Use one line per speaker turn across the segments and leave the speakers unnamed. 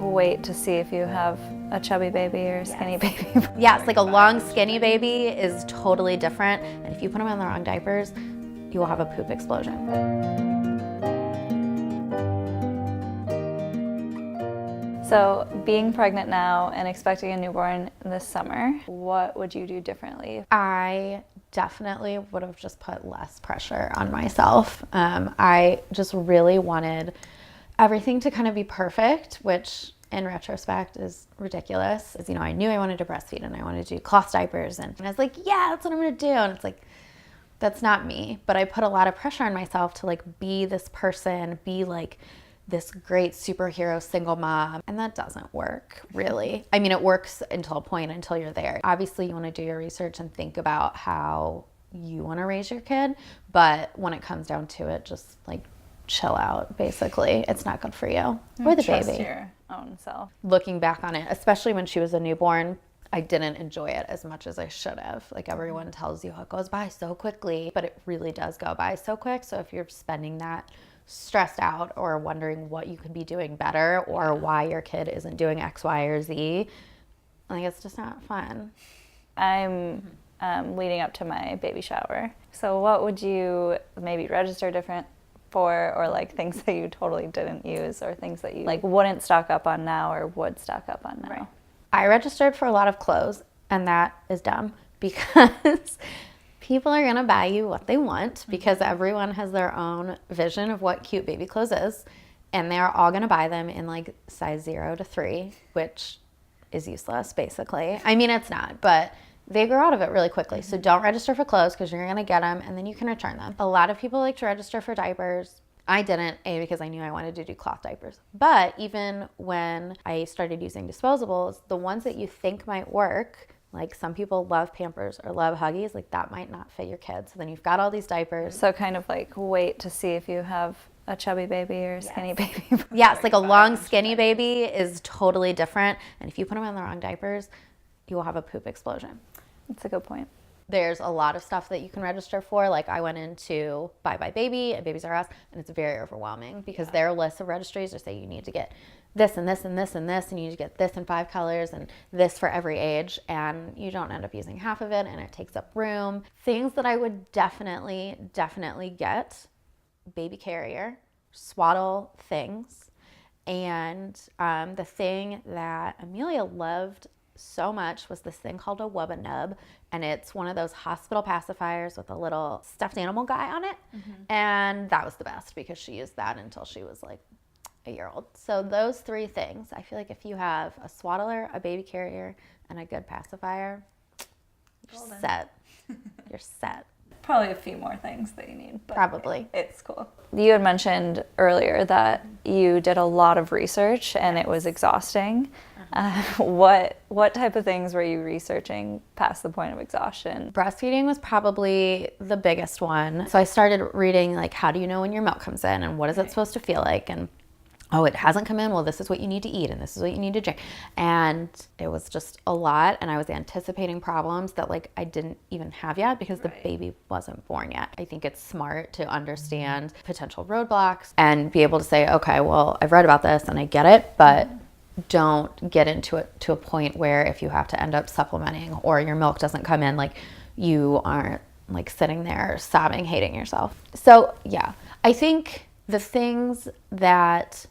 wait to see if you have a chubby baby or a skinny baby.
Yes, like a long skinny baby is totally different. And if you put them in the wrong diapers, you will have a poop explosion.
So being pregnant now and expecting a newborn this summer, what would you do differently?
I definitely would have just put less pressure on myself. I just really wanted everything to kind of be perfect, which in retrospect is ridiculous. As you know, I knew I wanted to breastfeed and I wanted to do cloth diapers, and I was like, yeah, that's what I'm gonna do. And it's like, that's not me. But I put a lot of pressure on myself to like be this person, be like this great superhero single mom. And that doesn't work, really. I mean, it works until a point, until you're there. Obviously, you want to do your research and think about how you want to raise your kid. But when it comes down to it, just like chill out, basically. It's not good for you or the
Trust
baby.
your own self.
Looking back on it, especially when she was a newborn, I didn't enjoy it as much as I should have. Like everyone tells you, it goes by so quickly, but it really does go by so quick. So if you're spending that stressed out or wondering what you could be doing better or why your kid isn't doing X, Y, or Z, like it's just not fun.
I'm leading up to my baby shower. So what would you maybe register different for, or like things that you totally didn't use, or things that you like wouldn't stock up on now or would stock up on now?
Right. I registered for a lot of clothes, and that is dumb because people are gonna buy you what they want because everyone has their own vision of what cute baby clothes is, and they're all gonna buy them in like size 0 to 3, which is useless basically. I mean, it's not, but they grow out of it really quickly. So don't register for clothes because you're gonna get them and then you can return them. A lot of people like to register for diapers. I didn't, because I knew I wanted to do cloth diapers. But even when I started using disposables, the ones that you think might work, like some people love Pampers or love Huggies, like that might not fit your kid. So then you've got all these diapers.
So kind of like wait to see if you have a chubby baby or a skinny baby.
Yes, like a long skinny baby is totally different. And if you put them in the wrong diapers, you will have a poop explosion.
That's a good point.
There's a lot of stuff that you can register for. Like I went into Bye Bye Baby and Babies R Us, and it's very overwhelming because their list of registries just say you need to get this and this and this and this, and you need to get this in 5 colors and this for every age, and you don't end up using half of it, and it takes up room. Things that I would definitely get: baby carrier, swaddle things, and the thing that Amelia loved so much was this thing called a Wubba Nub, and it's one of those hospital pacifiers with a little stuffed animal guy on it. And that was the best because she used that until she was like a year old. So those 3 things, I feel like if you have a swaddler, a baby carrier, and a good pacifier, you're set. You're set.
Probably a few more things that you need. But
Probably.
It's cool. You had mentioned earlier that you did a lot of research and it was exhausting. What type of things were you researching past the point of exhaustion?
Breastfeeding was probably the biggest one. So I started reading like, how do you know when your milk comes in and what is it supposed to feel like? And oh, it hasn't come in, well, this is what you need to eat and this is what you need to drink. And it was just a lot, and I was anticipating problems that like I didn't even have yet because the baby wasn't born yet. I think it's smart to understand potential roadblocks and be able to say, okay, well, I've read about this and I get it, but don't get into it to a point where if you have to end up supplementing or your milk doesn't come in, like you aren't like sitting there sobbing, hating yourself. So yeah, I think the things that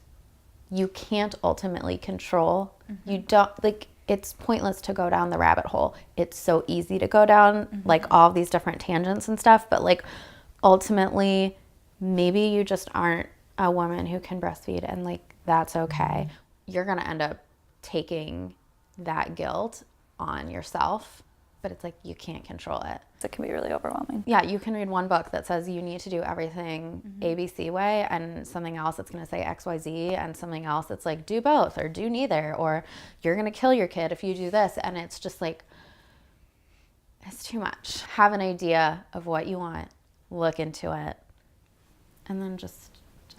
you can't ultimately control, you don't, like, it's pointless to go down the rabbit hole. It's so easy to go down like all these different tangents and stuff, but like ultimately maybe you just aren't a woman who can breastfeed, and like that's okay. You're gonna end up taking that guilt on yourself, but it's like you can't control it.
It can be really overwhelming.
Yeah, you can read one book that says you need to do everything ABC way, and something else that's going to say XYZ, and something else that's like do both or do neither, or you're going to kill your kid if you do this. And it's just like, it's too much. Have an idea of what you want, look into it, and then just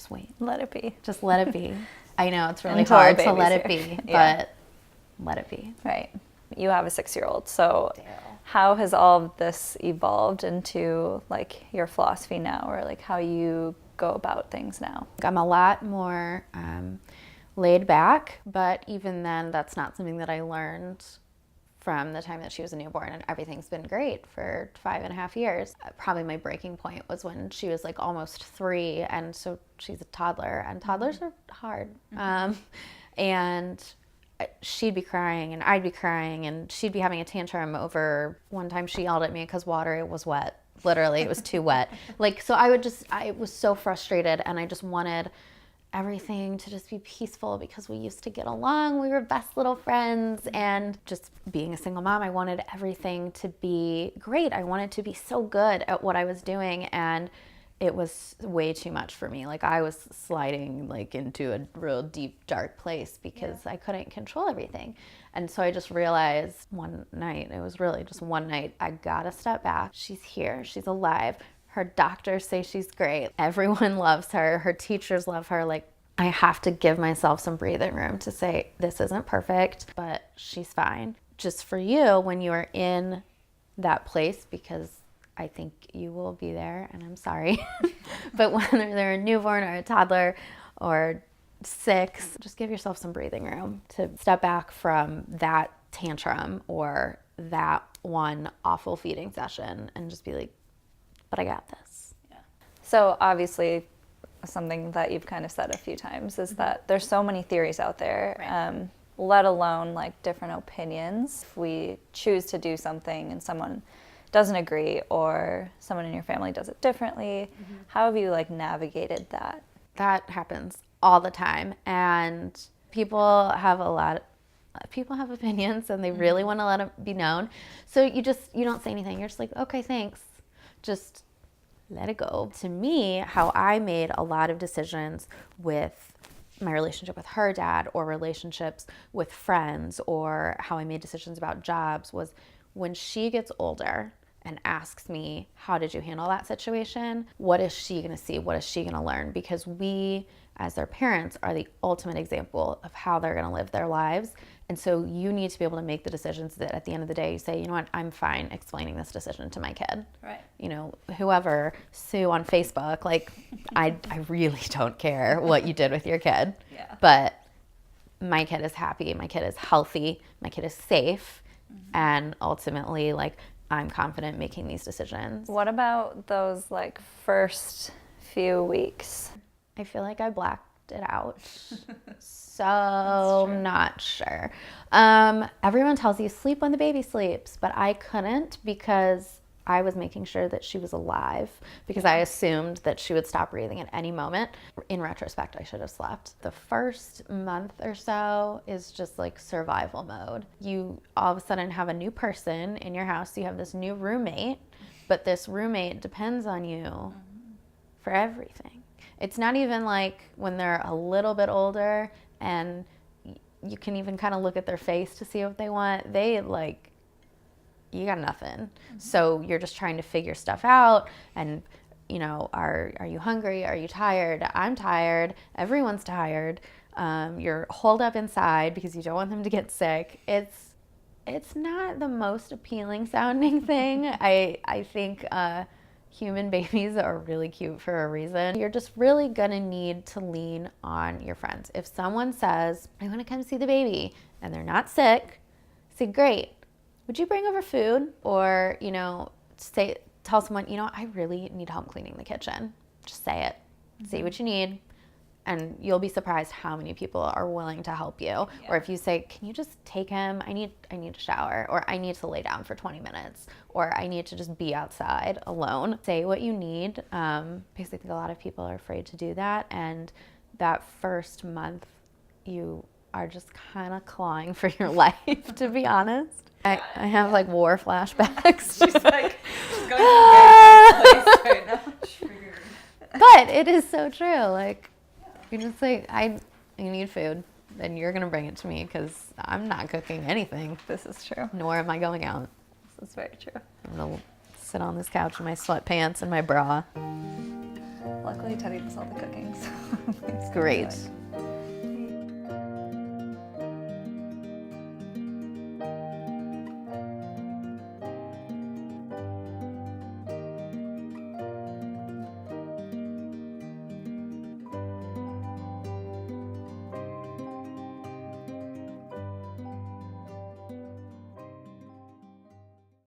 wait.
Let it be.
Just let it be. I know it's really
Until
hard
the
to let
baby's
it
here.
be,
Yeah.
but let it be.
Right. You have a 6-year-old, so how has all of this evolved into like your philosophy now, or like how you go about things now?
I'm a lot more laid back. But even then, that's not something that I learned from the time that she was a newborn, and everything's been great for 5.5 years. Probably my breaking point was when she was like almost 3, and so she's a toddler, and toddlers are hard. And she'd be crying, and I'd be crying, and she'd be having a tantrum over, one time she yelled at me because water was wet. Literally, it was too wet. Like, so I was so frustrated, and I just wanted everything to just be peaceful because we used to get along. We were best little friends, and just being a single mom, I wanted everything to be great. I wanted to be so good at what I was doing, and it was way too much for me. Like, I was sliding like into a real deep, dark place because I couldn't control everything. And so I just realized one night, it was really just one night, I gotta step back. She's here, she's alive. Her doctors say she's great. Everyone loves her. Her teachers love her. Like, I have to give myself some breathing room to say, this isn't perfect, but she's fine. Just for you, when you are in that place, because I think you will be there, and I'm sorry. But whether they're a newborn or a toddler or 6, just give yourself some breathing room to step back from that tantrum or that one awful feeding session and just be like, but I got this.
Yeah. So obviously, something that you've kind of said a few times is that there's so many theories out there, let alone like different opinions. If we choose to do something and someone doesn't agree, or someone in your family does it differently, how have you like navigated that?
That happens all the time, and people have opinions, and they really want to let it be known. So you don't say anything. You're just like, okay, thanks. Just let it go. To me, how I made a lot of decisions with my relationship with her dad, or relationships with friends, or how I made decisions about jobs, was when she gets older and asks me, how did you handle that situation? What is she going to see? What is she going to learn? Because we, as their parents, are the ultimate example of how they're going to live their lives. And so you need to be able to make the decisions that at the end of the day, you say, you know what, I'm fine explaining this decision to my kid.
Right.
You know, whoever, Sue on Facebook, like, I really don't care what you did with your kid.
Yeah.
But my kid is happy, my kid is healthy, my kid is safe, and ultimately, like, I'm confident making these decisions.
What about those like first few weeks?
I feel like I blacked it out. So not sure. Everyone tells you sleep when the baby sleeps, but I couldn't because I was making sure that she was alive, because I assumed that she would stop breathing at any moment. In retrospect, I should have slept. The first month or so is just like survival mode. You all of a sudden have a new person in your house. You have this new roommate, but this roommate depends on you for everything. It's not even like when they're a little bit older and you can even kind of look at their face to see what they want. They like, you got nothing. So you're just trying to figure stuff out, and you know, are you hungry? Are you tired? I'm tired. Everyone's tired. You're holed up inside because you don't want them to get sick. It's not the most appealing sounding thing. I think human babies are really cute for a reason. You're just really gonna need to lean on your friends. If someone says, I want to come see the baby, and they're not sick, say, great. Would you bring over food? Or, you know, tell someone, you know, I really need help cleaning the kitchen. Just say it. Say what you need, and you'll be surprised how many people are willing to help you. Yeah. Or if you say, can you just take him? I need a shower, or I need to lay down for 20 minutes, or I need to just be outside alone. Say what you need, because I think a lot of people are afraid to do that. And that first month, you are just kind of clawing for your life, to be honest. I have like war flashbacks.
She's going to a place right now.
But it is so true. Like, you just say, I need food, and you're going to bring it to me because I'm not cooking anything.
This is true.
Nor am I going out.
This is very true.
I'm going to sit on this couch in my sweatpants and my bra.
Luckily, Teddy does all the cooking, so
it's great.